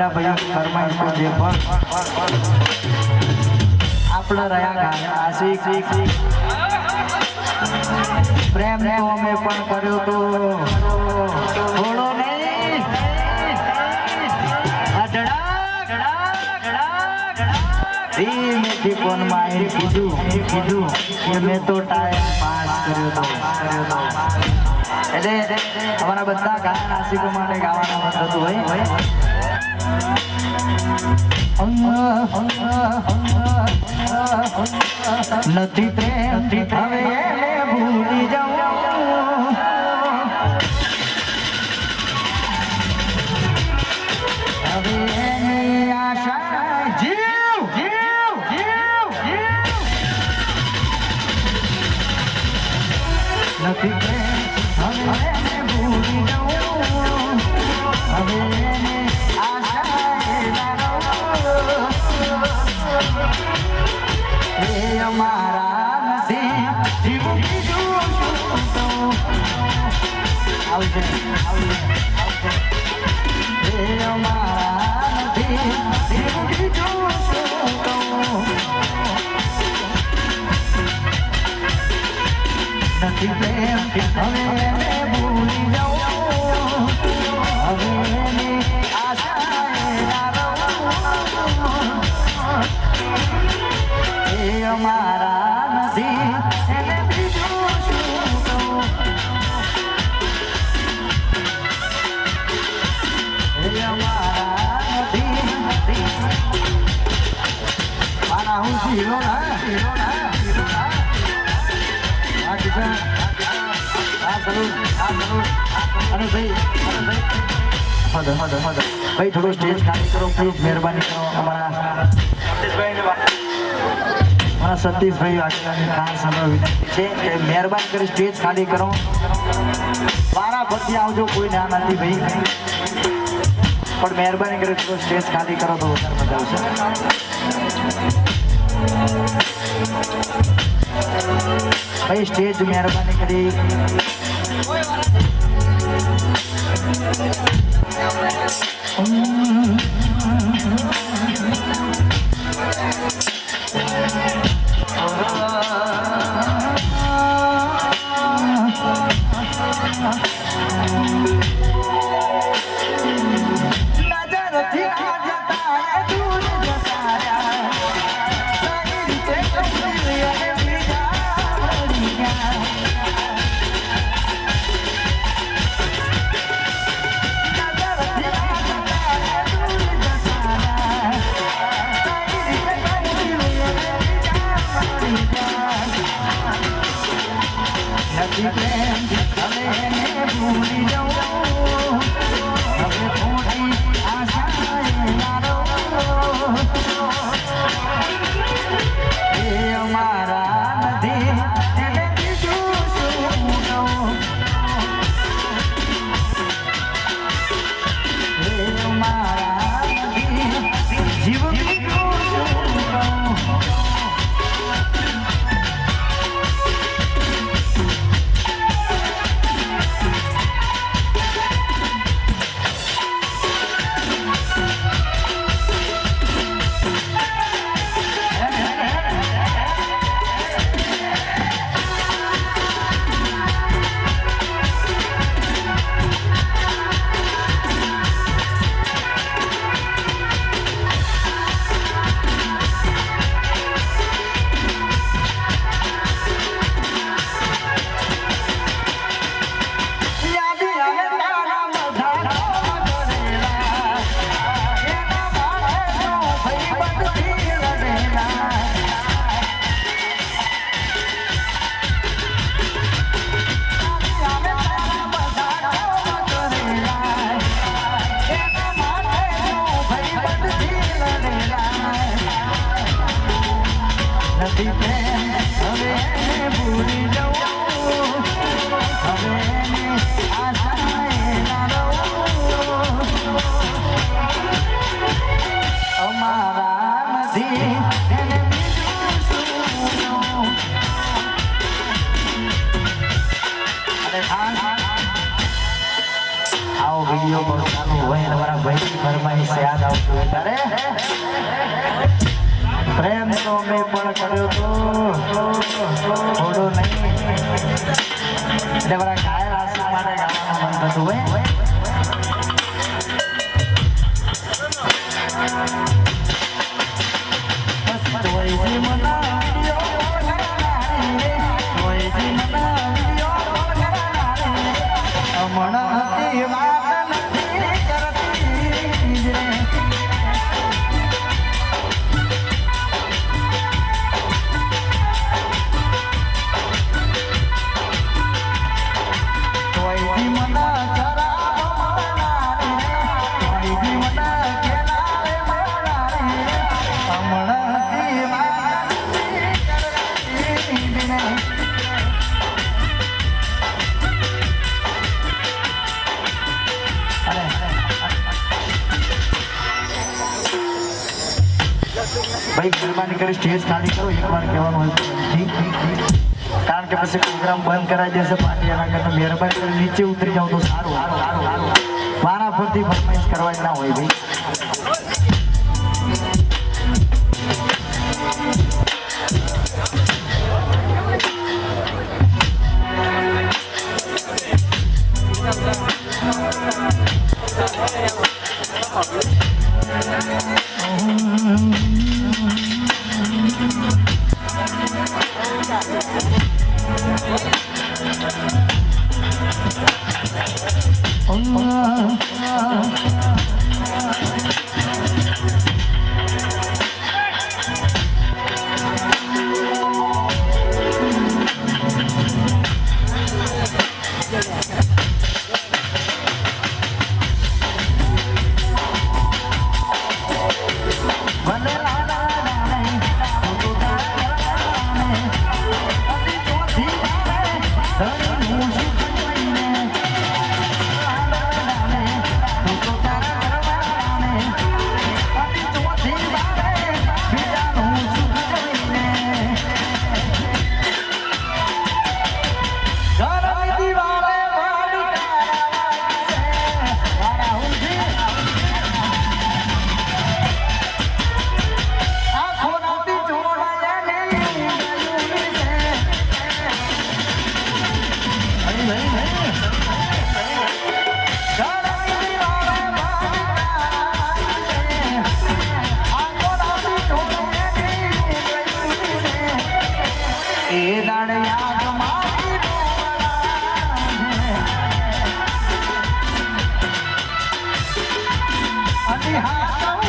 બધા ભાઈઓ ફરમાઈશ તો જે પણ આપણે રહ્યા ગાય આશિક પ્રેમ ને અમે પણ કર્યો તો થોડો નહીં ધીમેથી કોણ માં કીધું કે મેં તો ટાઈમ પાસ કર્યો તો એટલે અમારા બધા ગાયન આશિકો માટે ગાવાના મત હતું ભાઈ નથી પ્રેમ હવે ભૂલી જાઉં હવે એની આશા જીવ નથી પ્રેમ હવે ભૂલી જાઉં હવે એની અમારા નથી જીવ બીજું શું તો આવજે અમારા નથી જીવ બીજું શું તો નથી પ્રેમ હવે ભૂલી જાઉં હવે એની આશા અમારા નથી એને બીજું શું કહું અમારા નથી આના હું હીરો ના આ કિશન આ સલૂટ અને ભાઈ ભાઈ થોડું સ્ટેજ ખાલી કરો પ્લીઝ મહેરબાની કરો અમારા સતીશભાઈ આગળની ખાસ અમે વિનંતી છે કે મહેરબાની કરી સ્ટેજ ખાલી કરો વારા ફરતી આવજો કોઈ ના નથી ભાઈ પણ મહેરબાની કરી થોડો સ્ટેજ ખાલી કરો તો વધારે મજા આવશે ભાઈ સ્ટેજ મહેરબાની કરી ભૂલી જાઉં હવે થોડી આશા અમારા નથી એને બીજું શું કહું અમારા નથી જીવ બીજું શું કહું આવતું હોય તમારા ભાઈ ફરમાઈશ યાદ આવતું હોય ત્યારે પ્રેમ તો મેં પણ કર્યો તો થોડો નહીં એટલે મારા ઘાયલ આશા માટે ગાવાનું મન થતું હોય ભાઈ મહેરબાની કરી સ્ટેજ ખાલી કરો એકવાર કહેવાનું હોય કારણ કે પછી પ્રોગ્રામ બંધ કરાવી દેશે પાર્ટી એના કરતા મહેરબાની કરી નીચે ઉતરી જાવ તો સારું વારા ફરતી ફરમાઈશ કરવા ના હોય ભાઈ હાથ